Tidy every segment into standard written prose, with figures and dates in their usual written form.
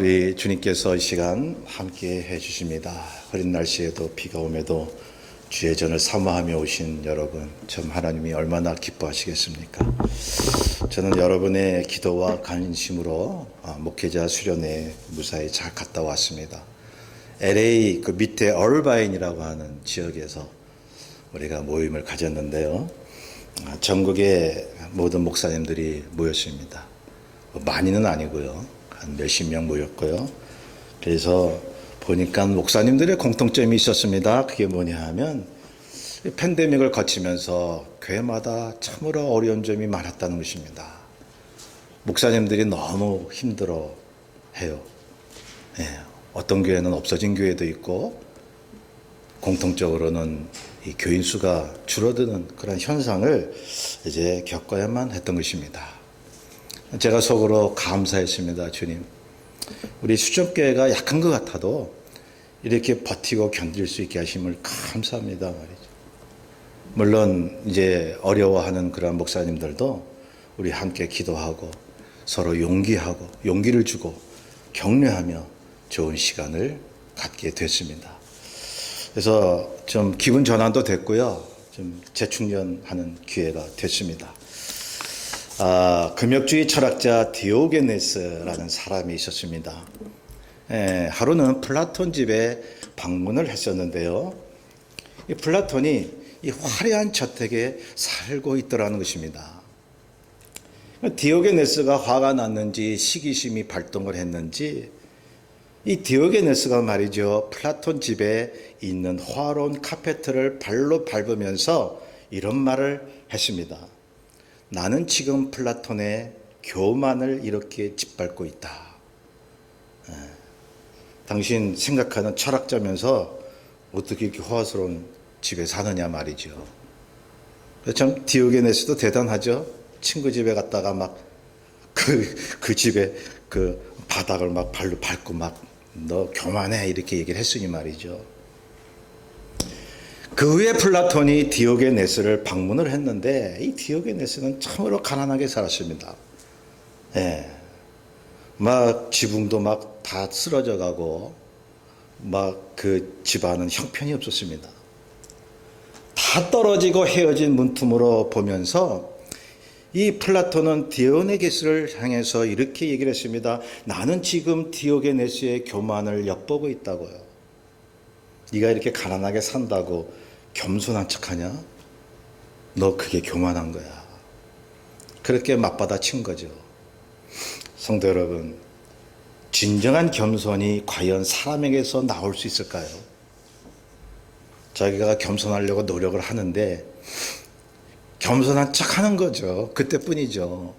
우리 주님께서 이 시간 함께 해주십니다. 흐린 날씨에도 비가 오매도 주의 전을 사모하며 오신 여러분, 참 하나님이 얼마나 기뻐하시겠습니까? 저는 여러분의 기도와 관심으로 목회자 수련회 무사히 잘 갔다 왔습니다. LA 그 밑에 얼바인이라고 하는 지역에서 우리가 모임을 가졌는데요. 전국의 모든 목사님들이 모였습니다. 많이는 아니고요. 한 몇십 명 모였고요. 그래서 보니까 목사님들의 공통점이 있었습니다. 그게 뭐냐 하면 팬데믹을 거치면서 교회마다 참으로 어려운 점이 많았다는 것입니다. 목사님들이 너무 힘들어 해요. 어떤 교회는 없어진 교회도 있고 공통적으로는 이 교인 수가 줄어드는 그런 현상을 이제 겪어야만 했던 것입니다. 제가 속으로 감사했습니다. 주님, 우리 수정교회가 약한 것 같아도 이렇게 버티고 견딜 수 있게 하심을 감사합니다 말이죠. 물론 이제 어려워하는 그런 목사님들도 우리 함께 기도하고 서로 용기하고 용기를 주고 격려하며 좋은 시간을 갖게 됐습니다. 그래서 좀 기분 전환도 됐고요. 좀 재충전하는 기회가 됐습니다. 금욕주의 철학자 디오게네스라는 사람이 있었습니다. 하루는 플라톤 집에 방문을 했었는데요. 이 플라톤이 이 화려한 저택에 살고 있더라는 것입니다. 디오게네스가 화가 났는지 시기심이 발동을 했는지 이 디오게네스가 말이죠, 플라톤 집에 있는 화로운 카페트를 발로 밟으면서 이런 말을 했습니다. 나는 지금 플라톤의 교만을 이렇게 짓밟고 있다. 당신 생각하는 철학자면서 어떻게 이렇게 호화스러운 집에 사느냐 말이죠. 참 디오게네스도 대단하죠. 친구 집에 갔다가 막 그 집에 그 바닥을 막 발로 밟고 막 너 교만해 이렇게 얘기를 했으니 말이죠. 그 후에 플라톤이 디오게네스를 방문을 했는데 이 디오게네스는 참으로 가난하게 살았습니다. 막 지붕도 막 다 쓰러져 가고 막 그 집안은 형편이 없었습니다. 다 떨어지고 헤어진 문틈으로 보면서 이 플라톤은 디오게네스를 향해서 이렇게 얘기를 했습니다. 나는 지금 디오게네스의 교만을 엿보고 있다고요. 네가 이렇게 가난하게 산다고 겸손한 척하냐? 너 그게 교만한 거야. 그렇게 맞받아친 거죠. 성도 여러분, 진정한 겸손이 과연 사람에게서 나올 수 있을까요? 자기가 겸손하려고 노력을 하는데 겸손한 척하는 거죠. 그때뿐이죠.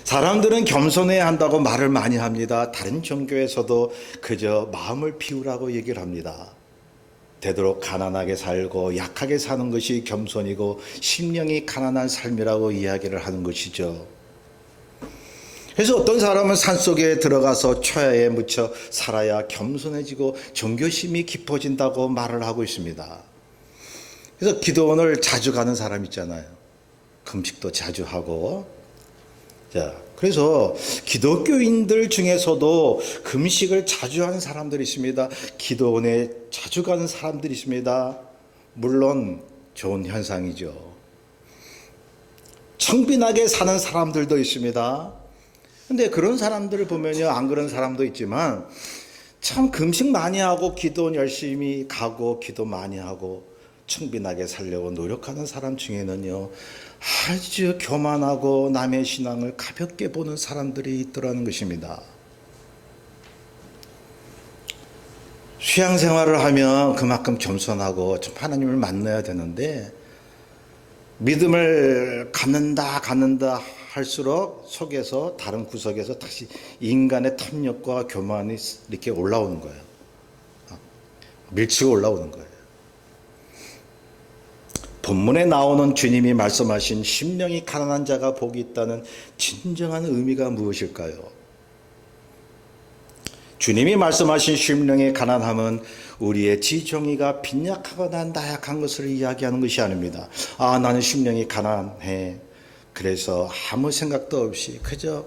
사람들은 겸손해야 한다고 말을 많이 합니다. 다른 종교에서도 그저 마음을 비우라고 얘기를 합니다. 되도록 가난하게 살고 약하게 사는 것이 겸손이고 심령이 가난한 삶이라고 이야기를 하는 것이죠. 그래서 어떤 사람은 산속에 들어가서 초야에 묻혀 살아야 겸손해지고 종교심이 깊어진다고 말을 하고 있습니다. 그래서 기도원을 자주 가는 사람 있잖아요. 금식도 자주 하고. 자, 그래서 기독교인들 중에서도 금식을 자주 하는 사람들이 있습니다. 기도원에 자주 가는 사람들이 있습니다. 물론 좋은 현상이죠. 청빈하게 사는 사람들도 있습니다. 근데 그런 사람들을 보면요, 안 그런 사람도 있지만 참 금식 많이 하고 기도원 열심히 가고 기도 많이 하고 청빈하게 살려고 노력하는 사람 중에는요, 아주 교만하고 남의 신앙을 가볍게 보는 사람들이 있더라는 것입니다. 수양생활을 하면 그만큼 겸손하고 좀 하나님을 만나야 되는데 믿음을 갖는다 할수록 속에서 다른 구석에서 다시 인간의 탐욕과 교만이 이렇게 올라오는 거예요. 밀치고 올라오는 거예요. 본문에 나오는 주님이 말씀하신 심령이 가난한 자가 복이 있다는 진정한 의미가 무엇일까요? 주님이 말씀하신 심령의 가난함은 우리의 지정의가 빈약하거나 나약한 것을 이야기하는 것이 아닙니다. 나는 심령이 가난해. 그래서 아무 생각도 없이 그냥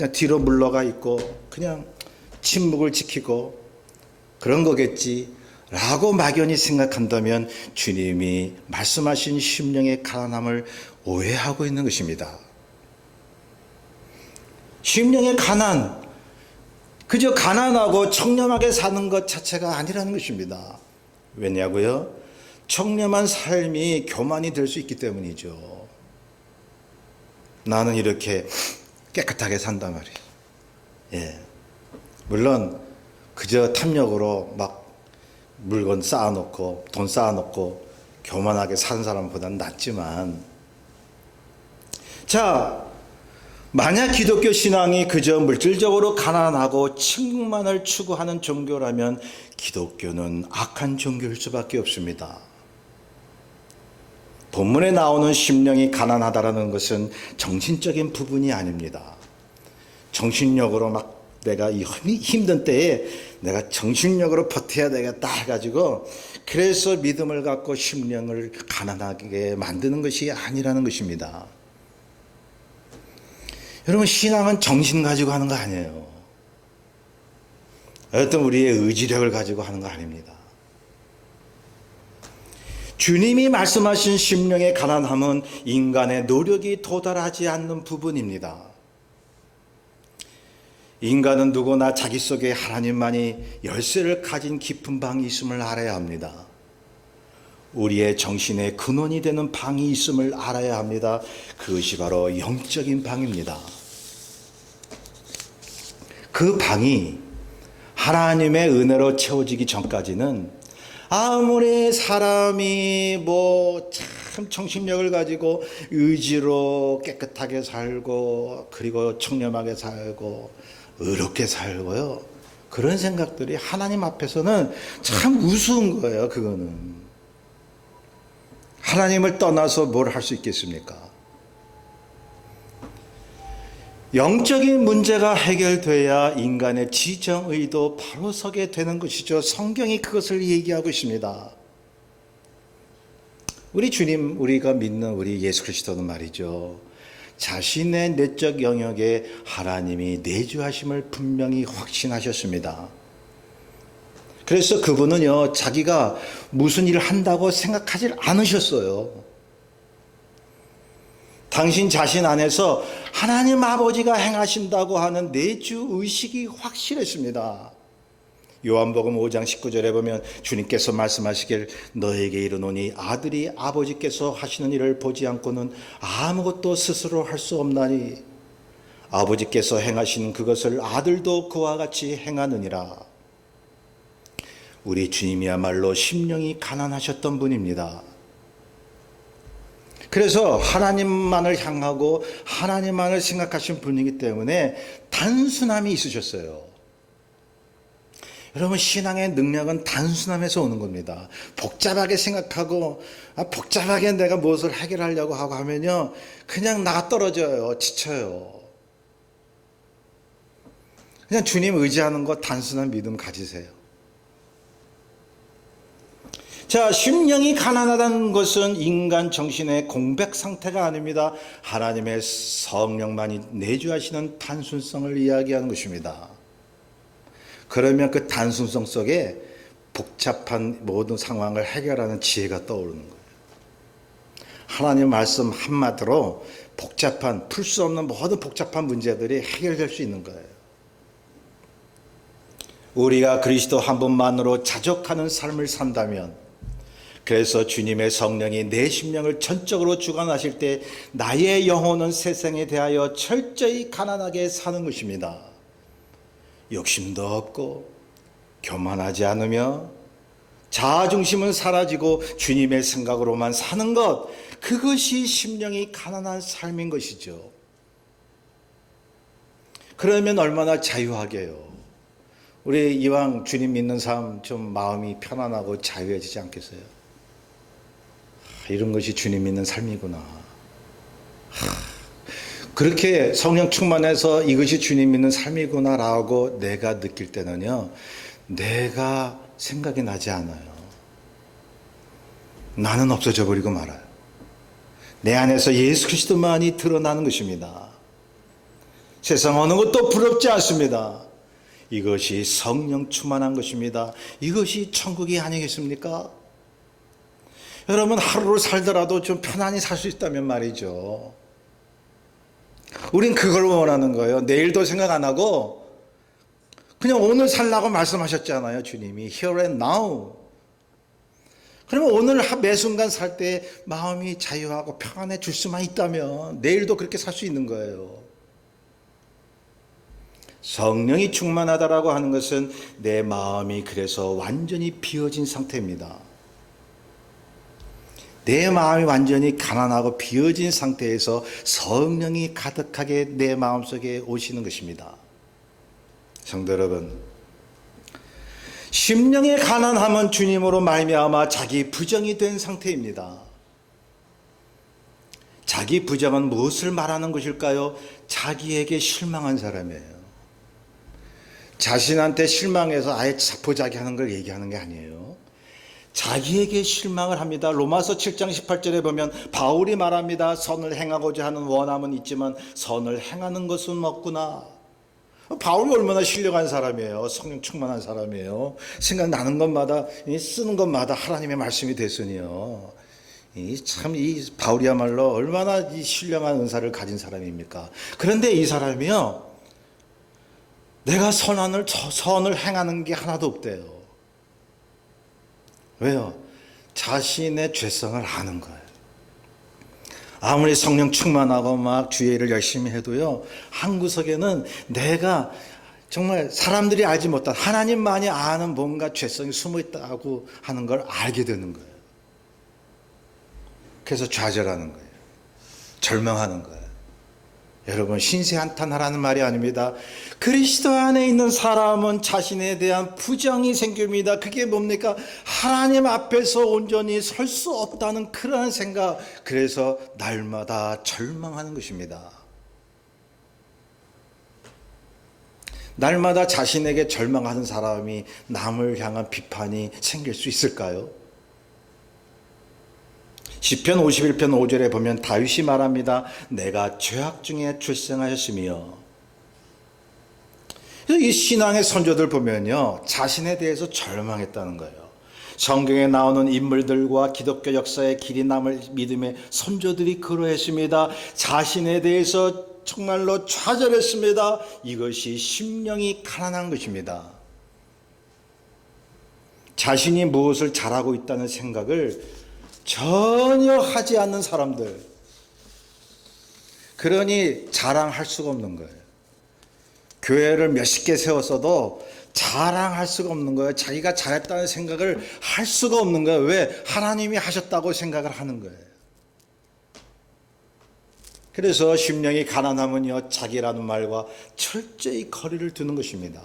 그냥 뒤로 물러가 있고 그냥 침묵을 지키고 그런 거겠지 라고 막연히 생각한다면 주님이 말씀하신 심령의 가난함을 오해하고 있는 것입니다. 심령의 가난, 그저 가난하고 청렴하게 사는 것 자체가 아니라는 것입니다. 왜냐고요? 청렴한 삶이 교만이 될 수 있기 때문이죠. 나는 이렇게 깨끗하게 산단 말이에요. 예. 물론 그저 탐욕으로 막 물건 쌓아놓고 돈 쌓아놓고 교만하게 사는 사람보다는 낫지만, 자, 만약 기독교 신앙이 그저 물질적으로 가난하고 칭찬만을 추구하는 종교라면 기독교는 악한 종교일 수밖에 없습니다. 본문에 나오는 심령이 가난하다라는 것은 정신적인 부분이 아닙니다. 정신력으로 막 내가 이 힘든 때에 내가 정신력으로 버텨야 되겠다 해가지고 그래서 믿음을 갖고 심령을 가난하게 만드는 것이 아니라는 것입니다. 여러분, 신앙은 정신 가지고 하는 거 아니에요. 어떤 우리의 의지력을 가지고 하는 거 아닙니다. 주님이 말씀하신 심령의 가난함은 인간의 노력이 도달하지 않는 부분입니다. 인간은 누구나 자기 속에 하나님만이 열쇠를 가진 깊은 방이 있음을 알아야 합니다. 우리의 정신의 근원이 되는 방이 있음을 알아야 합니다. 그것이 바로 영적인 방입니다. 그 방이 하나님의 은혜로 채워지기 전까지는 아무리 사람이 참 정신력을 가지고 의지로 깨끗하게 살고 그리고 청렴하게 살고 의롭게 살고요, 그런 생각들이 하나님 앞에서는 참 우스운 거예요. 그거는 하나님을 떠나서 뭘 할 수 있겠습니까? 영적인 문제가 해결돼야 인간의 지정의도 바로 서게 되는 것이죠. 성경이 그것을 얘기하고 있습니다. 우리 주님, 우리가 믿는 우리 예수 그리스도는 말이죠, 자신의 내적 영역에 하나님이 내주하심을 분명히 확신하셨습니다. 그래서 그분은요, 자기가 무슨 일을 한다고 생각하지 않으셨어요. 당신 자신 안에서 하나님 아버지가 행하신다고 하는 내주 의식이 확실했습니다. 요한복음 5장 19절에 보면 주님께서 말씀하시길 너에게 이르노니 아들이 아버지께서 하시는 일을 보지 않고는 아무것도 스스로 할 수 없나니 아버지께서 행하신 그것을 아들도 그와 같이 행하느니라. 우리 주님이야말로 심령이 가난하셨던 분입니다. 그래서 하나님만을 향하고 하나님만을 생각하신 분이기 때문에 단순함이 있으셨어요. 여러분, 신앙의 능력은 단순함에서 오는 겁니다. 복잡하게 생각하고 복잡하게 내가 무엇을 해결하려고 하고 하면요, 그냥 나가 떨어져요. 지쳐요. 그냥 주님 의지하는 것, 단순한 믿음 가지세요. 자, 심령이 가난하다는 것은 인간 정신의 공백 상태가 아닙니다. 하나님의 성령만이 내주하시는 단순성을 이야기하는 것입니다. 그러면 그 단순성 속에 복잡한 모든 상황을 해결하는 지혜가 떠오르는 거예요. 하나님 말씀 한마디로 복잡한, 풀 수 없는 모든 복잡한 문제들이 해결될 수 있는 거예요. 우리가 그리스도 한 분만으로 자족하는 삶을 산다면, 그래서 주님의 성령이 내 심령을 전적으로 주관하실 때 나의 영혼은 세상에 대하여 철저히 가난하게 사는 것입니다. 욕심도 없고 교만하지 않으며 자아중심은 사라지고 주님의 생각으로만 사는 것, 그것이 심령이 가난한 삶인 것이죠. 그러면 얼마나 자유하게요. 우리 이왕 주님 믿는 삶 좀 마음이 편안하고 자유해지지 않겠어요? 이런 것이 주님 믿는 삶이구나. 그렇게 성령 충만해서 이것이 주님 믿는 삶이구나라고 내가 느낄 때는요, 내가 생각이 나지 않아요. 나는 없어져 버리고 말아요. 내 안에서 예수 그리스도만이 드러나는 것입니다. 세상 어느 것도 부럽지 않습니다. 이것이 성령 충만한 것입니다. 이것이 천국이 아니겠습니까? 여러분, 하루를 살더라도 좀 편안히 살 수 있다면 말이죠. 우린 그걸 원하는 거예요. 내일도 생각 안 하고 그냥 오늘 살라고 말씀하셨잖아요, 주님이. Here and now. 그러면 오늘 매 순간 살 때 마음이 자유하고 평안해질 수만 있다면 내일도 그렇게 살 수 있는 거예요. 성령이 충만하다라고 하는 것은 내 마음이 그래서 완전히 비어진 상태입니다. 내 마음이 완전히 가난하고 비어진 상태에서 성령이 가득하게 내 마음속에 오시는 것입니다. 성도 여러분, 심령의 가난함은 주님으로 말미암아 자기 부정이 된 상태입니다. 자기 부정은 무엇을 말하는 것일까요? 자기에게 실망한 사람이에요. 자신한테 실망해서 아예 자포자기하는 걸 얘기하는 게 아니에요. 자기에게 실망을 합니다. 로마서 7장 18절에 보면 바울이 말합니다. 선을 행하고자 하는 원함은 있지만 선을 행하는 것은 없구나. 바울이 얼마나 신령한 사람이에요. 성령 충만한 사람이에요. 생각나는 것마다, 쓰는 것마다 하나님의 말씀이 됐으니요. 참 이 바울이야말로 얼마나 이 신령한 은사를 가진 사람입니까? 그런데 이 사람이요, 내가 선을 행하는 게 하나도 없대요. 왜요? 자신의 죄성을 아는 거예요. 아무리 성령 충만하고 막 주의를 열심히 해도요, 한 구석에는 내가 정말 사람들이 알지 못한 하나님만이 아는 뭔가 죄성이 숨어 있다고 하는 걸 알게 되는 거예요. 그래서 좌절하는 거예요. 절망하는 거예요. 여러분, 신세한탄하라는 말이 아닙니다. 그리스도 안에 있는 사람은 자신에 대한 부정이 생깁니다. 그게 뭡니까? 하나님 앞에서 온전히 설 수 없다는 그러한 생각. 그래서 날마다 절망하는 것입니다. 날마다 자신에게 절망하는 사람이 남을 향한 비판이 생길 수 있을까요? 시편 51편 5절에 보면 다윗이 말합니다. 내가 죄악 중에 출생하였으며. 이 신앙의 선조들 보면요, 자신에 대해서 절망했다는 거예요. 성경에 나오는 인물들과 기독교 역사에 길이 남을 믿음의 선조들이 그러했습니다. 자신에 대해서 정말로 좌절했습니다. 이것이 심령이 가난한 것입니다. 자신이 무엇을 잘하고 있다는 생각을 전혀 하지 않는 사람들, 그러니 자랑할 수가 없는 거예요. 교회를 몇십 개 세웠어도 자랑할 수가 없는 거예요. 자기가 잘했다는 생각을 할 수가 없는 거예요. 왜? 하나님이 하셨다고 생각을 하는 거예요. 그래서 심령이 가난하면요, 자기라는 말과 철저히 거리를 두는 것입니다.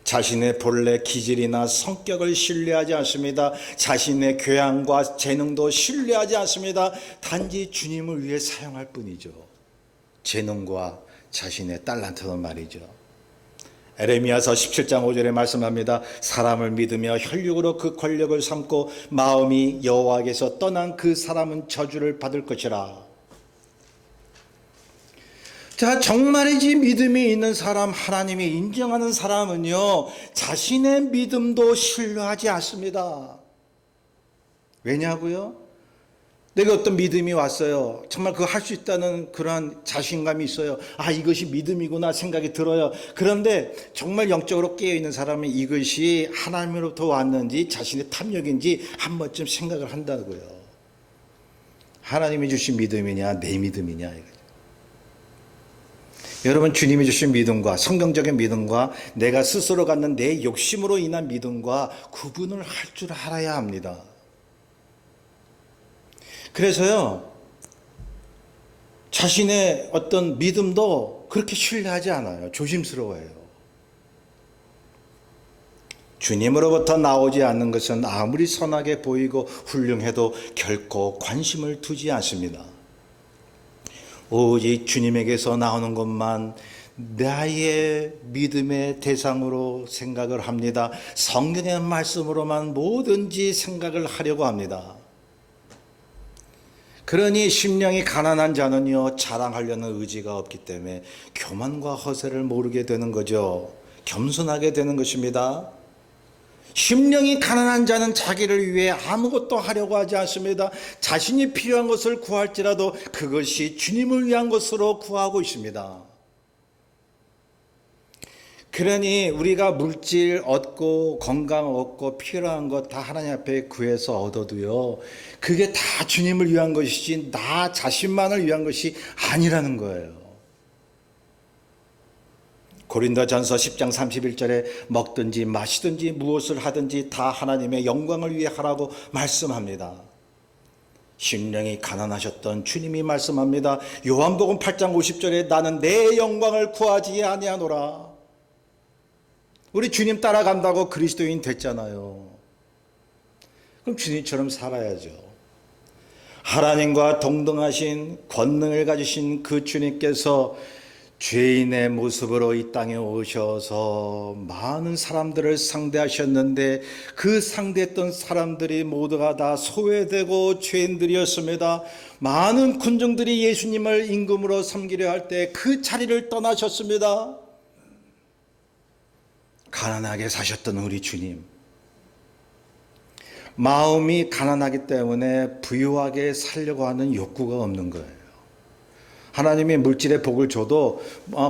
자신의 본래 기질이나 성격을 신뢰하지 않습니다. 자신의 교양과 재능도 신뢰하지 않습니다. 단지 주님을 위해 사용할 뿐이죠. 재능과 자신의 달란트는 말이죠. 에레미야서 17장 5절에 말씀합니다. 사람을 믿으며 혈육으로 그 권력을 삼고 마음이 여호와께서 떠난 그 사람은 저주를 받을 것이라. 자, 정말이지 믿음이 있는 사람, 하나님이 인정하는 사람은요, 자신의 믿음도 신뢰하지 않습니다. 왜냐고요? 내가 어떤 믿음이 왔어요. 정말 그거 할 수 있다는 그러한 자신감이 있어요. 아, 이것이 믿음이구나 생각이 들어요. 그런데 정말 영적으로 깨어있는 사람은 이것이 하나님으로부터 왔는지 자신의 탐욕인지 한 번쯤 생각을 한다고요. 하나님이 주신 믿음이냐, 내 믿음이냐, 이거죠. 여러분, 주님이 주신 믿음과 성경적인 믿음과 내가 스스로 갖는 내 욕심으로 인한 믿음과 구분을 할 줄 알아야 합니다. 그래서요, 자신의 어떤 믿음도 그렇게 신뢰하지 않아요. 조심스러워해요. 주님으로부터 나오지 않는 것은 아무리 선하게 보이고 훌륭해도 결코 관심을 두지 않습니다. 오직 주님에게서 나오는 것만 나의 믿음의 대상으로 생각을 합니다. 성경의 말씀으로만 뭐든지 생각을 하려고 합니다. 그러니 심령이 가난한 자는요, 자랑하려는 의지가 없기 때문에 교만과 허세를 모르게 되는 거죠. 겸손하게 되는 것입니다. 심령이 가난한 자는 자기를 위해 아무것도 하려고 하지 않습니다. 자신이 필요한 것을 구할지라도 그것이 주님을 위한 것으로 구하고 있습니다. 그러니 우리가 물질 얻고 건강 얻고 필요한 것 다 하나님 앞에 구해서 얻어도요, 그게 다 주님을 위한 것이지 나 자신만을 위한 것이 아니라는 거예요. 고린도전서 10장 31절에 먹든지 마시든지 무엇을 하든지 다 하나님의 영광을 위해 하라고 말씀합니다. 심령이 가난하셨던 주님이 말씀합니다. 요한복음 8장 50절에 나는 내 영광을 구하지 아니하노라. 우리 주님 따라간다고 그리스도인 됐잖아요. 그럼 주님처럼 살아야죠. 하나님과 동등하신 권능을 가지신 그 주님께서 죄인의 모습으로 이 땅에 오셔서 많은 사람들을 상대하셨는데 그 상대했던 사람들이 모두가 다 소외되고 죄인들이었습니다. 많은 군중들이 예수님을 임금으로 섬기려 할 때 그 자리를 떠나셨습니다. 가난하게 사셨던 우리 주님, 마음이 가난하기 때문에 부유하게 살려고 하는 욕구가 없는 거예요. 하나님이 물질의 복을 줘도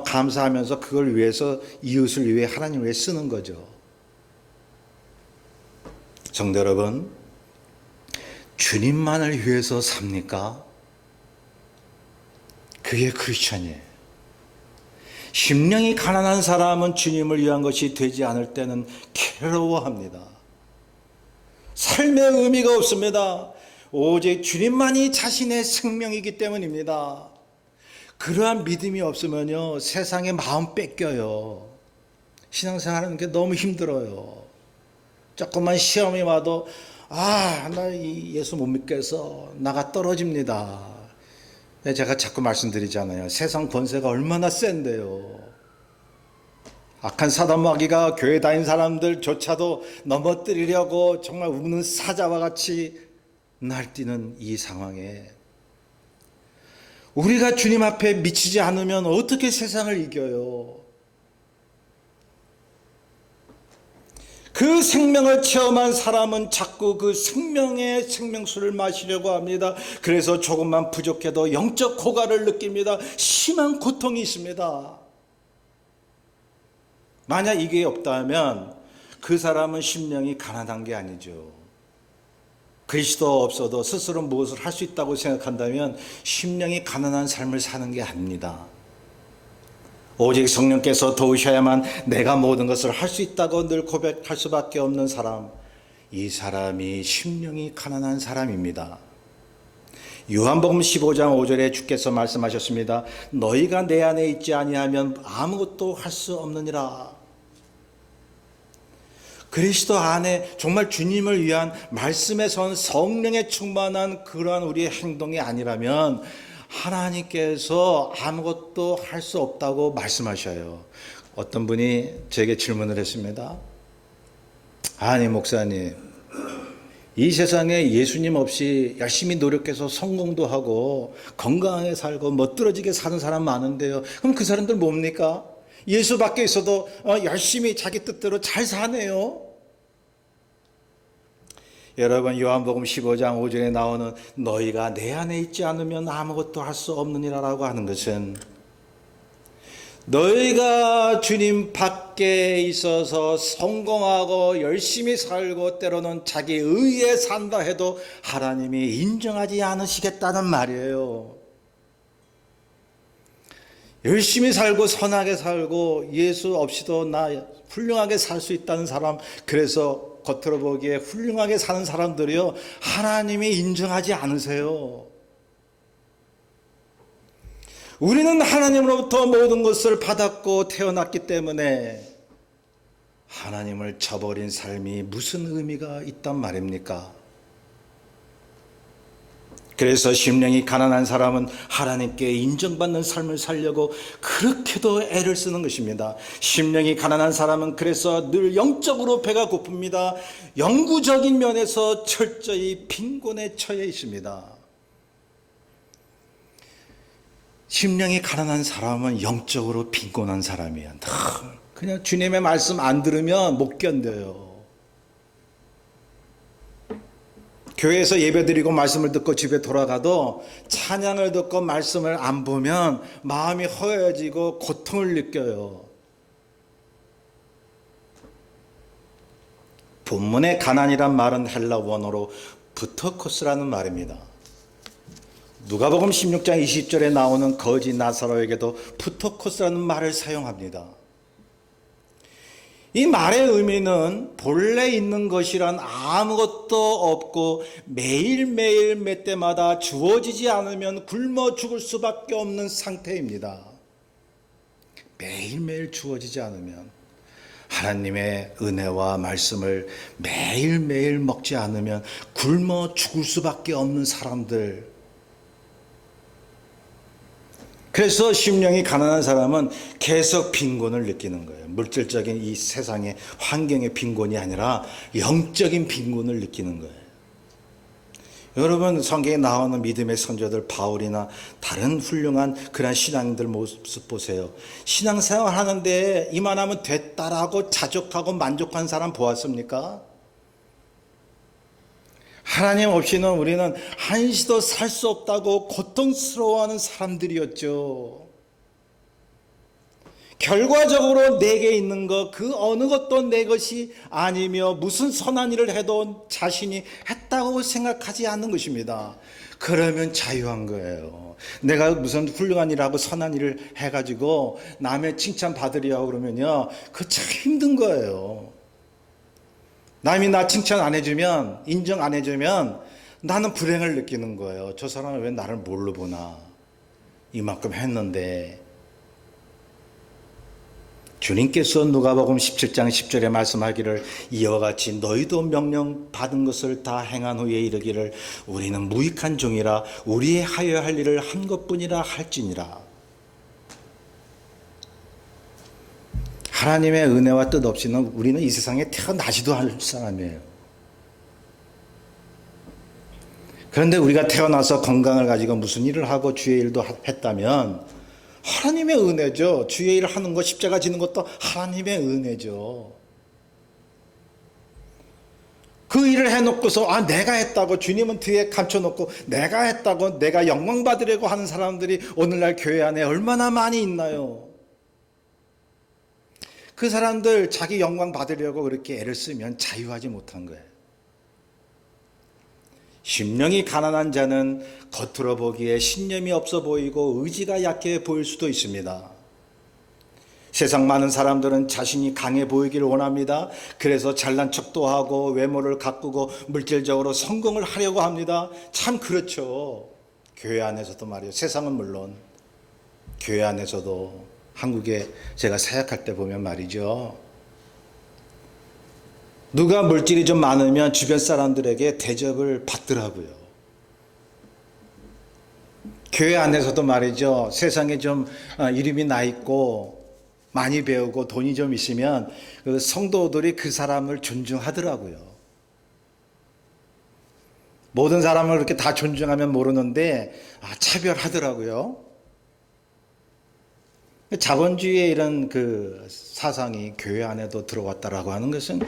감사하면서 그걸 위해서 이웃을 위해 하나님 위해 쓰는 거죠. 성도 여러분, 주님만을 위해서 삽니까? 그게 크리스천이에요. 심령이 가난한 사람은 주님을 위한 것이 되지 않을 때는 괴로워합니다. 삶의 의미가 없습니다. 오직 주님만이 자신의 생명이기 때문입니다. 그러한 믿음이 없으면요, 세상에 마음 뺏겨요. 신앙생활하는 게 너무 힘들어요. 조금만 시험이 와도 나 예수 못 믿겠어, 나가 떨어집니다. 제가 자꾸 말씀드리잖아요. 세상 권세가 얼마나 센데요. 악한 사단 마귀가 교회 다닌 사람들조차도 넘어뜨리려고 정말 우는 사자와 같이 날뛰는 이 상황에 우리가 주님 앞에 미치지 않으면 어떻게 세상을 이겨요? 그 생명을 체험한 사람은 자꾸 그 생명의 생명수를 마시려고 합니다. 그래서 조금만 부족해도 영적 고갈을 느낍니다. 심한 고통이 있습니다. 만약 이게 없다면 그 사람은 심령이 가난한 게 아니죠. 그리스도 없어도 스스로 무엇을 할 수 있다고 생각한다면 심령이 가난한 삶을 사는 게 아닙니다. 오직 성령께서 도우셔야만 내가 모든 것을 할 수 있다고 늘 고백할 수밖에 없는 사람, 이 사람이 심령이 가난한 사람입니다. 요한복음 15장 5절에 주께서 말씀하셨습니다. 너희가 내 안에 있지 아니하면 아무것도 할 수 없느니라. 그리스도 안에 정말 주님을 위한 말씀에 선 성령에 충만한 그러한 우리의 행동이 아니라면 하나님께서 아무것도 할 수 없다고 말씀하셔요. 어떤 분이 제게 질문을 했습니다. 아니 목사님, 이 세상에 예수님 없이 열심히 노력해서 성공도 하고 건강하게 살고 멋들어지게 사는 사람 많은데요. 그럼 그 사람들 뭡니까? 예수 밖에 있어도 열심히 자기 뜻대로 잘 사네요. 여러분, 요한복음 15장 5절에 나오는 너희가 내 안에 있지 않으면 아무것도 할 수 없느니라라고 하는 것은 너희가 주님 밖에 있어서 성공하고 열심히 살고 때로는 자기 의에 산다 해도 하나님이 인정하지 않으시겠다는 말이에요. 열심히 살고 선하게 살고 예수 없이도 나 훌륭하게 살 수 있다는 사람, 그래서 겉으로 보기에 훌륭하게 사는 사람들이요, 하나님이 인정하지 않으세요. 우리는 하나님으로부터 모든 것을 받았고 태어났기 때문에 하나님을 저버린 삶이 무슨 의미가 있단 말입니까? 그래서 심령이 가난한 사람은 하나님께 인정받는 삶을 살려고 그렇게도 애를 쓰는 것입니다. 심령이 가난한 사람은 그래서 늘 영적으로 배가 고픕니다. 영구적인 면에서 철저히 빈곤에 처해 있습니다. 심령이 가난한 사람은 영적으로 빈곤한 사람이에요. 그냥 주님의 말씀 안 들으면 못 견뎌요. 교회에서 예배드리고 말씀을 듣고 집에 돌아가도 찬양을 듣고 말씀을 안 보면 마음이 허해지고 고통을 느껴요. 본문의 가난이란 말은 헬라 원어로 부터코스라는 말입니다. 누가복음 16장 20절에 나오는 거지 나사로에게도 부터코스라는 말을 사용합니다. 이 말의 의미는 본래 있는 것이란 아무것도 없고 매일매일 몇 때마다 주어지지 않으면 굶어 죽을 수밖에 없는 상태입니다. 매일매일 주어지지 않으면, 하나님의 은혜와 말씀을 매일매일 먹지 않으면 굶어 죽을 수밖에 없는 사람들. 그래서 심령이 가난한 사람은 계속 빈곤을 느끼는 거예요. 물질적인 이 세상의 환경의 빈곤이 아니라 영적인 빈곤을 느끼는 거예요. 여러분, 성경에 나오는 믿음의 선조들 바울이나 다른 훌륭한 그런 신앙인들 모습 보세요. 신앙생활 하는데 이만하면 됐다라고 자족하고 만족한 사람 보았습니까? 하나님 없이는 우리는 한시도 살 수 없다고 고통스러워하는 사람들이었죠. 결과적으로 내게 있는 것, 그 어느 것도 내 것이 아니며 무슨 선한 일을 해도 자신이 했다고 생각하지 않는 것입니다. 그러면 자유한 거예요. 내가 무슨 훌륭한 일하고 선한 일을 해가지고 남의 칭찬 받으려고 그러면요, 그거 참 힘든 거예요. 남이 나 칭찬 안 해주면, 인정 안 해주면 나는 불행을 느끼는 거예요. 저 사람은 왜 나를 뭘로 보나. 이만큼 했는데. 주님께서 누가복음 17장 10절에 말씀하기를 이와 같이 너희도 명령 받은 것을 다 행한 후에 이르기를 우리는 무익한 종이라 우리의 하여야 할 일을 한 것뿐이라 할지니라. 하나님의 은혜와 뜻 없이는 우리는 이 세상에 태어나지도 않을 사람이에요. 그런데 우리가 태어나서 건강을 가지고 무슨 일을 하고 주의 일도 했다면 하나님의 은혜죠. 주의 일을 하는 것, 십자가 지는 것도 하나님의 은혜죠. 그 일을 해놓고서 내가 했다고 주님은 뒤에 감춰놓고 내가 했다고 내가 영광 받으려고 하는 사람들이 오늘날 교회 안에 얼마나 많이 있나요? 그 사람들 자기 영광 받으려고 그렇게 애를 쓰면 자유하지 못한 거예요. 심령이 가난한 자는 겉으로 보기에 신념이 없어 보이고 의지가 약해 보일 수도 있습니다. 세상 많은 사람들은 자신이 강해 보이기를 원합니다. 그래서 잘난 척도 하고 외모를 가꾸고 물질적으로 성공을 하려고 합니다. 참 그렇죠. 교회 안에서도 말이에요. 세상은 물론 교회 안에서도 한국에 제가 사역할 때 보면 말이죠. 누가 물질이 좀 많으면 주변 사람들에게 대접을 받더라고요. 교회 안에서도 말이죠. 세상에 좀 이름이 나 있고 많이 배우고 돈이 좀 있으면 그 성도들이 그 사람을 존중하더라고요. 모든 사람을 그렇게 다 존중하면 모르는데 차별하더라고요. 자본주의의 이런 그 사상이 교회 안에도 들어왔다라고 하는 것은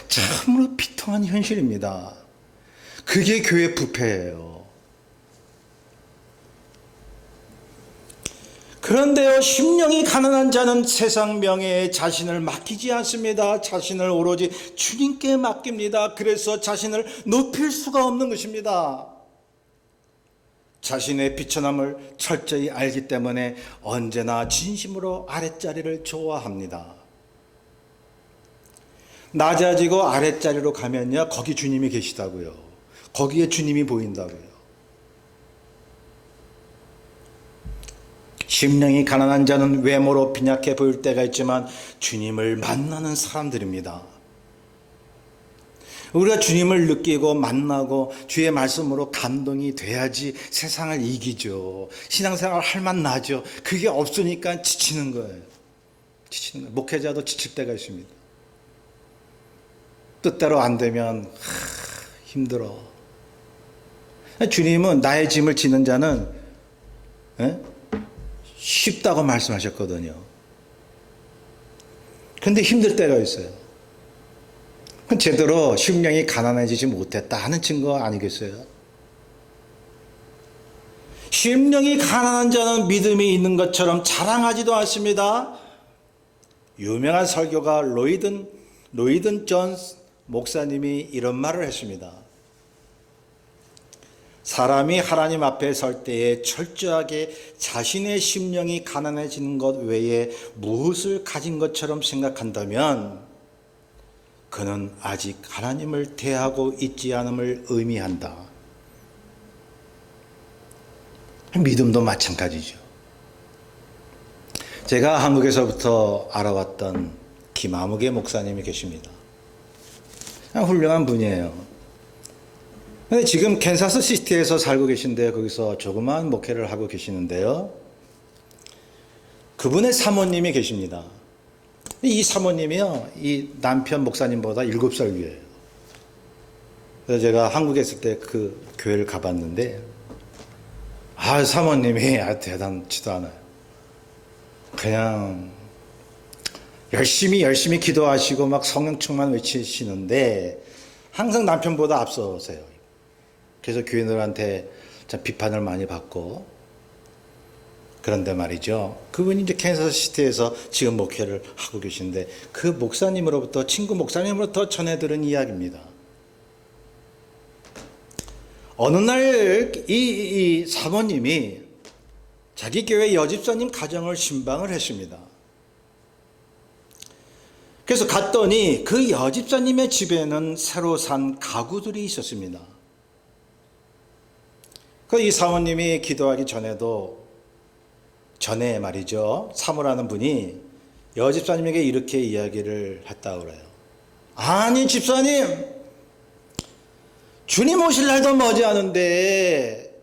참으로 비통한 현실입니다. 그게 교회 부패예요. 그런데요, 심령이 가난한 자는 세상 명예에 자신을 맡기지 않습니다. 자신을 오로지 주님께 맡깁니다. 그래서 자신을 높일 수가 없는 것입니다. 자신의 비천함을 철저히 알기 때문에 언제나 진심으로 아랫자리를 좋아합니다. 낮아지고 아랫자리로 가면요, 거기 주님이 계시다고요. 거기에 주님이 보인다고요. 심령이 가난한 자는 외모로 빈약해 보일 때가 있지만 주님을 만나는 사람들입니다. 우리가 주님을 느끼고 만나고 주의 말씀으로 감동이 돼야지 세상을 이기죠. 신앙생활 할 만 나죠. 그게 없으니까 지치는 거예요. 지치는 거예요. 목회자도 지칠 때가 있습니다. 뜻대로 안 되면 힘들어. 주님은 나의 짐을 지는 자는 쉽다고 말씀하셨거든요. 그런데 힘들 때가 있어요. 그건 제대로 심령이 가난해지지 못했다 하는 증거 아니겠어요? 심령이 가난한 자는 믿음이 있는 것처럼 자랑하지도 않습니다. 유명한 설교가 로이든 존스 목사님이 이런 말을 했습니다. 사람이 하나님 앞에 설 때에 철저하게 자신의 심령이 가난해지는 것 외에 무엇을 가진 것처럼 생각한다면 그는 아직 하나님을 대하고 있지 않음을 의미한다. 믿음도 마찬가지죠. 제가 한국에서부터 알아왔던 김아무개 목사님이 계십니다. 훌륭한 분이에요. 근데 지금 캔사스 시티에서 살고 계신데 거기서 조그마한 목회를 하고 계시는데요. 그분의 사모님이 계십니다. 이 사모님이요, 이 남편 목사님보다 7살 위에요. 그래서 제가 한국에 있을 때 그 교회를 가봤는데, 사모님이 대단치도 않아요. 그냥 열심히 기도하시고 막 성령충만 외치시는데 항상 남편보다 앞서세요. 그래서 교인들한테 참 비판을 많이 받고, 그런데 말이죠. 그분이 이제 캔사스시티에서 지금 목회를 하고 계신데 그 목사님으로부터, 친구 목사님으로부터 전해들은 이야기입니다. 어느 날 이 사모님이 자기 교회 여집사님 가정을 신방을 했습니다. 그래서 갔더니 그 여집사님의 집에는 새로 산 가구들이 있었습니다. 이 사모님이 기도하기 전에 말이죠. 사모라는 분이 여집사님에게 이렇게 이야기를 했다고 그래요. 아니 집사님, 주님 오실 날도 머지않은데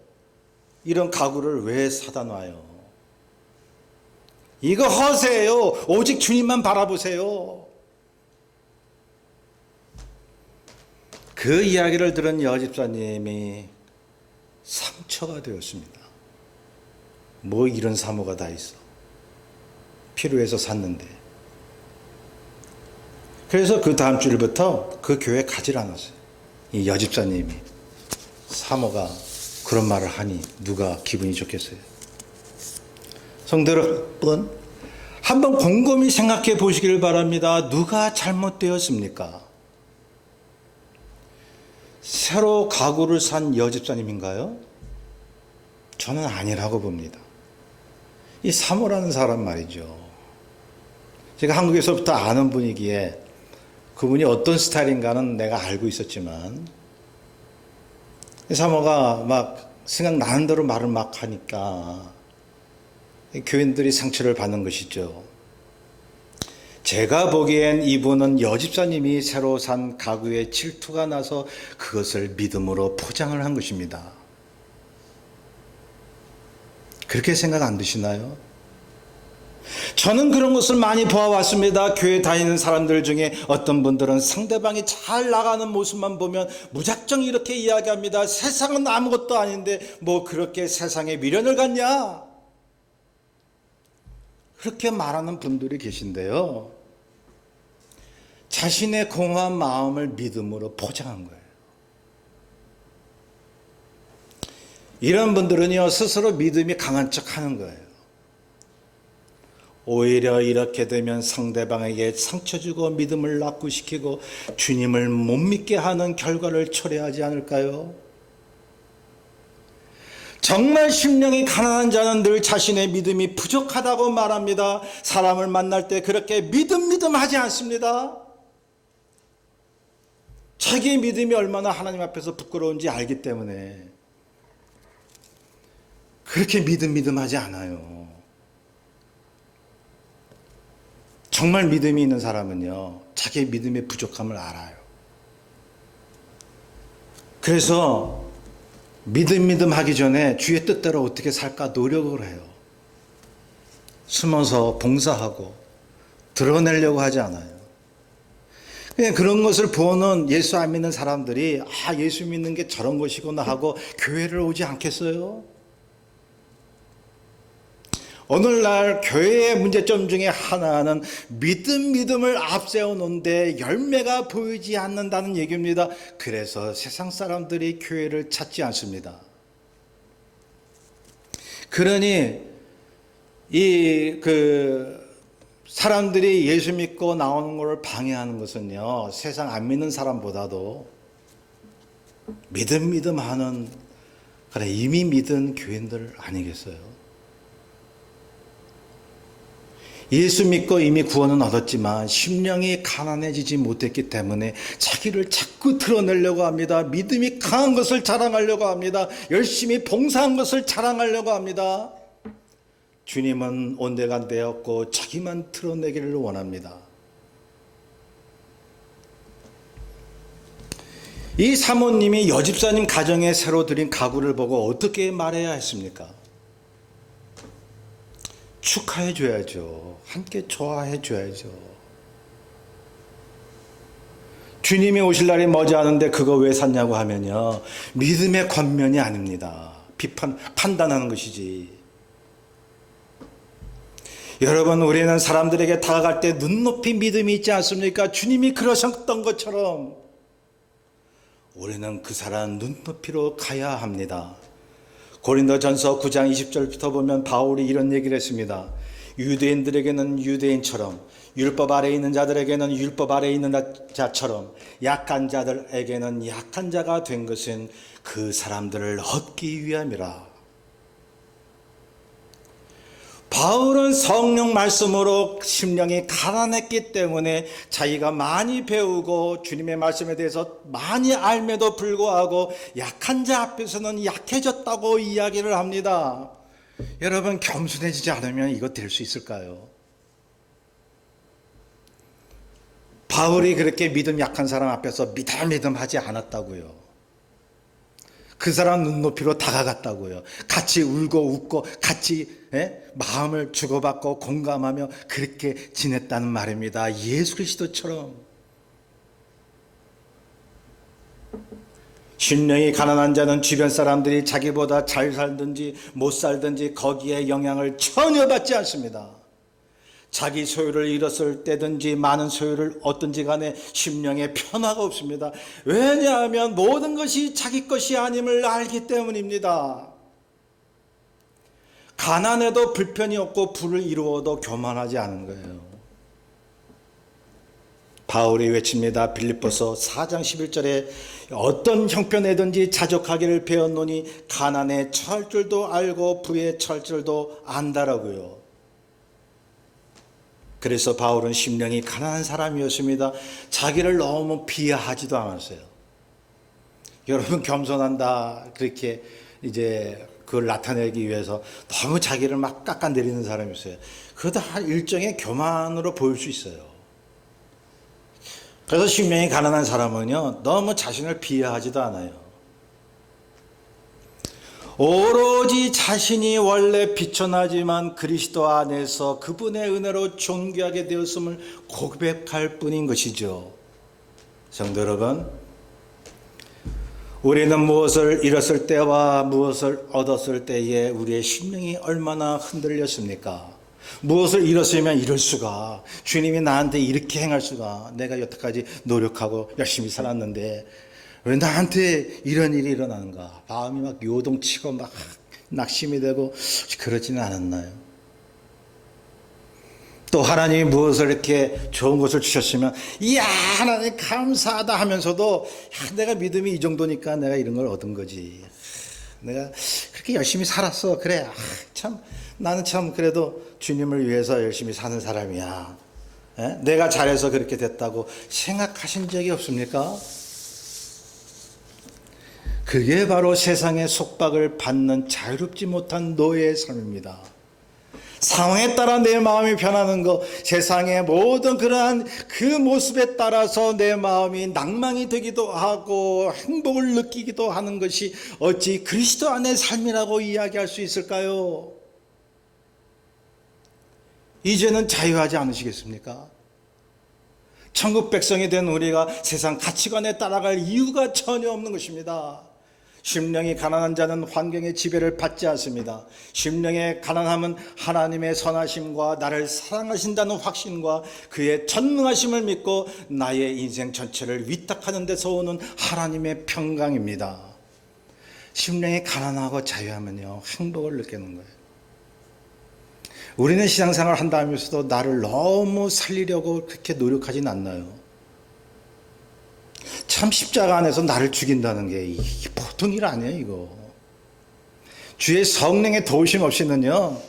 이런 가구를 왜 사다 놔요? 이거 허세예요. 오직 주님만 바라보세요. 그 이야기를 들은 여집사님이 상처가 되었습니다. 뭐 이런 사모가 다 있어. 필요해서 샀는데. 그래서 그 다음 주일부터 그 교회 가지 않았어요. 이 여집사님이. 사모가 그런 말을 하니 누가 기분이 좋겠어요. 성도 여러분, 한번 곰곰이 생각해 보시길 바랍니다. 누가 잘못되었습니까? 새로 가구를 산 여집사님인가요? 저는 아니라고 봅니다. 이 사모라는 사람 말이죠. 제가 한국에서부터 아는 분이기에 그분이 어떤 스타일인가는 내가 알고 있었지만, 이 사모가 막 생각나는 대로 말을 막 하니까 교인들이 상처를 받는 것이죠. 제가 보기엔 이분은 여집사님이 새로 산 가구에 질투가 나서 그것을 믿음으로 포장을 한 것입니다. 그렇게 생각 안 드시나요? 저는 그런 것을 많이 보아왔습니다. 교회 다니는 사람들 중에 어떤 분들은 상대방이 잘 나가는 모습만 보면 무작정 이렇게 이야기합니다. 세상은 아무것도 아닌데 뭐 그렇게 세상에 미련을 갖냐? 그렇게 말하는 분들이 계신데요. 자신의 공허한 마음을 믿음으로 포장한 거예요. 이런 분들은요, 스스로 믿음이 강한 척 하는 거예요. 오히려 이렇게 되면 상대방에게 상처 주고 믿음을 낙구시키고 주님을 못 믿게 하는 결과를 초래하지 않을까요? 정말 심령이 가난한 자는 늘 자신의 믿음이 부족하다고 말합니다. 사람을 만날 때 그렇게 믿음 하지 않습니다. 자기의 믿음이 얼마나 하나님 앞에서 부끄러운지 알기 때문에 그렇게 믿음 하지 않아요. 정말 믿음이 있는 사람은요, 자기의 믿음의 부족함을 알아요. 그래서 믿음 하기 전에 주의 뜻대로 어떻게 살까 노력을 해요. 숨어서 봉사하고 드러내려고 하지 않아요. 그냥 그런 것을 보는 예수 안 믿는 사람들이 예수 믿는 게 저런 것이구나 하고 교회를 오지 않겠어요? 오늘날 교회의 문제점 중에 하나는 믿음을 앞세워 놓는데 열매가 보이지 않는다는 얘기입니다. 그래서 세상 사람들이 교회를 찾지 않습니다. 그러니 사람들이 예수 믿고 나오는 것을 방해하는 것은요, 세상 안 믿는 사람보다도 믿음 하는, 그래, 이미 믿은 교인들 아니겠어요? 예수 믿고 이미 구원은 얻었지만 심령이 가난해지지 못했기 때문에 자기를 자꾸 드러내려고 합니다. 믿음이 강한 것을 자랑하려고 합니다. 열심히 봉사한 것을 자랑하려고 합니다. 주님은 온데간데 없고 자기만 드러내기를 원합니다. 이 사모님이 여집사님 가정에 새로 들인 가구를 보고 어떻게 말해야 했습니까? 축하해 줘야죠. 함께 좋아해 줘야죠. 주님이 오실 날이 머지않은데 그거 왜 샀냐고 하면요, 믿음의 권면이 아닙니다. 판단하는 것이지. 여러분, 우리는 사람들에게 다가갈 때 눈높이 믿음이 있지 않습니까? 주님이 그러셨던 것처럼 우리는 그 사람 눈높이로 가야 합니다. 고린도전서 9장 20절부터 보면 바울이 이런 얘기를 했습니다. 유대인들에게는 유대인처럼, 율법 아래에 있는 자들에게는 율법 아래에 있는 자처럼, 약한 자들에게는 약한 자가 된 것은 그 사람들을 얻기 위함이라. 바울은 성령 말씀으로 심령이 가난했기 때문에 자기가 많이 배우고 주님의 말씀에 대해서 많이 알매도 불구하고 약한 자 앞에서는 약해졌다고 이야기를 합니다. 여러분, 겸손해지지 않으면 이거 될 수 있을까요? 바울이 그렇게 믿음 약한 사람 앞에서 믿음 하지 않았다고요. 그 사람 눈높이로 다가갔다고요. 같이 울고 웃고 같이 마음을 주고받고 공감하며 그렇게 지냈다는 말입니다. 예수 그리스도처럼. 심령이 가난한 자는 주변 사람들이 자기보다 잘 살든지 못 살든지 거기에 영향을 전혀 받지 않습니다. 자기 소유를 잃었을 때든지 많은 소유를 얻든지 간에 심령에 변화가 없습니다. 왜냐하면 모든 것이 자기 것이 아님을 알기 때문입니다. 가난해도 불편이 없고 부를 이루어도 교만하지 않은 거예요. 바울이 외칩니다. 빌립보서 4장 11절에 어떤 형편에든지 자족하기를 배웠노니 가난에 처할 줄도 알고 부에 처할 줄도 안다라고요. 그래서 바울은 심령이 가난한 사람이었습니다. 자기를 너무 비하하지도 않았어요. 여러분, 겸손한다 그렇게 이제 그걸 나타내기 위해서 너무 자기를 막 깎아내리는 사람이 있어요. 그것도 일종의 교만으로 보일 수 있어요. 그래서 심령이 가난한 사람은요, 너무 자신을 비하하지도 않아요. 오로지 자신이 원래 비천하지만 그리스도 안에서 그분의 은혜로 존귀하게 되었음을 고백할 뿐인 것이죠. 성도 여러분, 우리는 무엇을 잃었을 때와 무엇을 얻었을 때에 우리의 심령이 얼마나 흔들렸습니까? 무엇을 잃었으면 이럴 수가, 주님이 나한테 이렇게 행할 수가, 내가 여태까지 노력하고 열심히 살았는데 왜 나한테 이런 일이 일어나는가? 마음이 막 요동치고 막 낙심이 되고 그러지는 않았나요? 또 하나님이 무엇을 이렇게 좋은 것을 주셨으면 이야 하나님 감사하다 하면서도 내가 믿음이 이 정도니까 내가 이런 걸 얻은 거지. 내가 그렇게 열심히 살았어. 그래. 참 나는 참 그래도 주님을 위해서 열심히 사는 사람이야. 내가 잘해서 그렇게 됐다고 생각하신 적이 없습니까? 그게 바로 세상의 속박을 받는 자유롭지 못한 노예의 삶입니다. 상황에 따라 내 마음이 변하는 것, 세상의 모든 그러한 그 모습에 따라서 내 마음이 낭망이 되기도 하고 행복을 느끼기도 하는 것이 어찌 그리스도 안의 삶이라고 이야기할 수 있을까요? 이제는 자유하지 않으시겠습니까? 천국 백성이 된 우리가 세상 가치관에 따라갈 이유가 전혀 없는 것입니다. 심령이 가난한 자는 환경의 지배를 받지 않습니다. 심령의 가난함은 하나님의 선하심과 나를 사랑하신다는 확신과 그의 전능하심을 믿고 나의 인생 전체를 위탁하는 데서 오는 하나님의 평강입니다. 심령이 가난하고 자유하면요, 행복을 느끼는 거예요. 우리는 신앙생활을 한다면서도 나를 너무 살리려고 그렇게 노력하진 않나요? 참 십자가 안에서 나를 죽인다는 게 보통 일 아니에요, 이거. 주의 성령의 도우심 없이는요,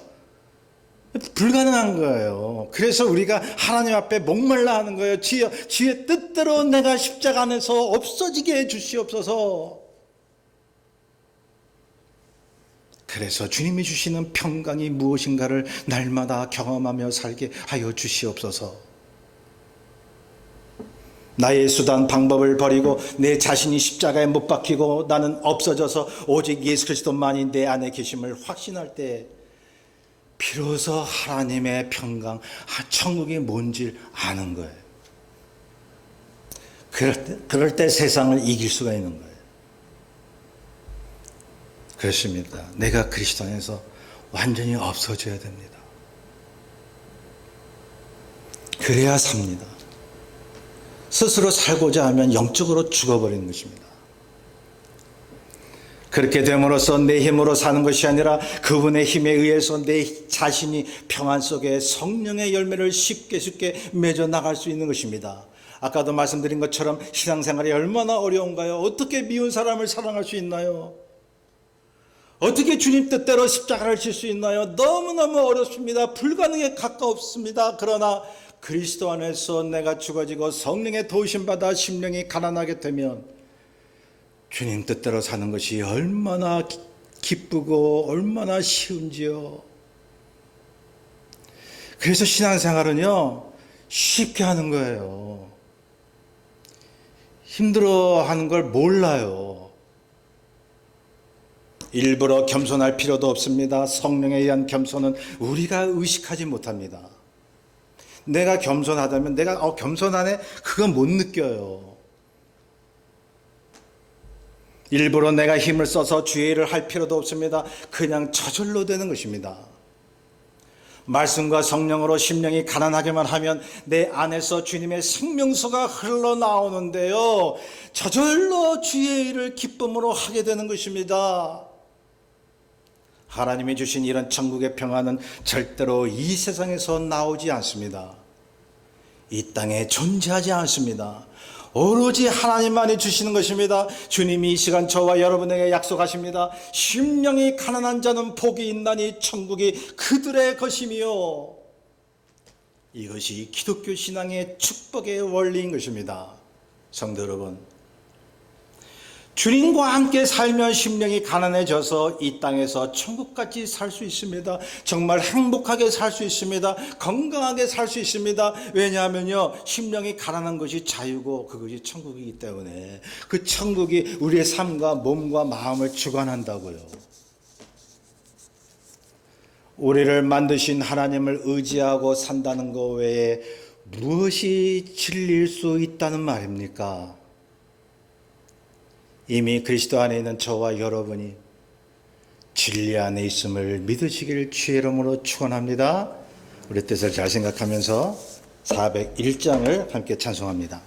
불가능한 거예요. 그래서 우리가 하나님 앞에 목말라 하는 거예요. 주여, 주의 뜻대로 내가 십자가 안에서 없어지게 해 주시옵소서. 그래서 주님이 주시는 평강이 무엇인가를 날마다 경험하며 살게 하여 주시옵소서. 나의 수단 방법을 버리고 내 자신이 십자가에 못 박히고 나는 없어져서 오직 예수 그리스도만이 내 안에 계심을 확신할 때 비로소 하나님의 평강, 천국이 뭔지 아는 거예요. 그럴 때 세상을 이길 수가 있는 거예요. 그렇습니다. 내가 그리스도 안에서 완전히 없어져야 됩니다. 그래야 삽니다. 스스로 살고자 하면 영적으로 죽어버리는 것입니다. 그렇게 됨으로써 내 힘으로 사는 것이 아니라 그분의 힘에 의해서 내 자신이 평안 속에 성령의 열매를 쉽게 맺어 나갈 수 있는 것입니다. 아까도 말씀드린 것처럼 신앙생활이 얼마나 어려운가요? 어떻게 미운 사람을 사랑할 수 있나요? 어떻게 주님 뜻대로 십자가를 질 수 있나요? 너무너무 어렵습니다. 불가능에 가깝습니다. 그러나 그리스도 안에서 내가 죽어지고 성령의 도우심 받아 심령이 가난하게 되면 주님 뜻대로 사는 것이 얼마나 기쁘고 얼마나 쉬운지요. 그래서 신앙생활은요, 쉽게 하는 거예요. 힘들어하는 걸 몰라요. 일부러 겸손할 필요도 없습니다. 성령에 의한 겸손은 우리가 의식하지 못합니다. 내가 겸손하다면 내가 겸손하네, 그건 못 느껴요. 일부러 내가 힘을 써서 주의 일을 할 필요도 없습니다. 그냥 저절로 되는 것입니다. 말씀과 성령으로 심령이 가난하게만 하면 내 안에서 주님의 생명수가 흘러나오는데요, 저절로 주의 일을 기쁨으로 하게 되는 것입니다. 하나님이 주신 이런 천국의 평안은 절대로 이 세상에서 나오지 않습니다. 이 땅에 존재하지 않습니다. 오로지 하나님만이 주시는 것입니다. 주님이 이 시간 저와 여러분에게 약속하십니다. 심령이 가난한 자는 복이 있나니 천국이 그들의 것이며, 이것이 기독교 신앙의 축복의 원리인 것입니다. 성도 여러분, 주님과 함께 살면 심령이 가난해져서 이 땅에서 천국같이 살 수 있습니다. 정말 행복하게 살 수 있습니다. 건강하게 살 수 있습니다. 왜냐하면요, 심령이 가난한 것이 자유고 그것이 천국이기 때문에 그 천국이 우리의 삶과 몸과 마음을 주관한다고요. 우리를 만드신 하나님을 의지하고 산다는 것 외에 무엇이 진리일 수 있다는 말입니까? 이미 그리스도 안에 있는 저와 여러분이 진리 안에 있음을 믿으시길 주의 이름으로 축원합니다. 우리 뜻을 잘 생각하면서 401장을 함께 찬송합니다.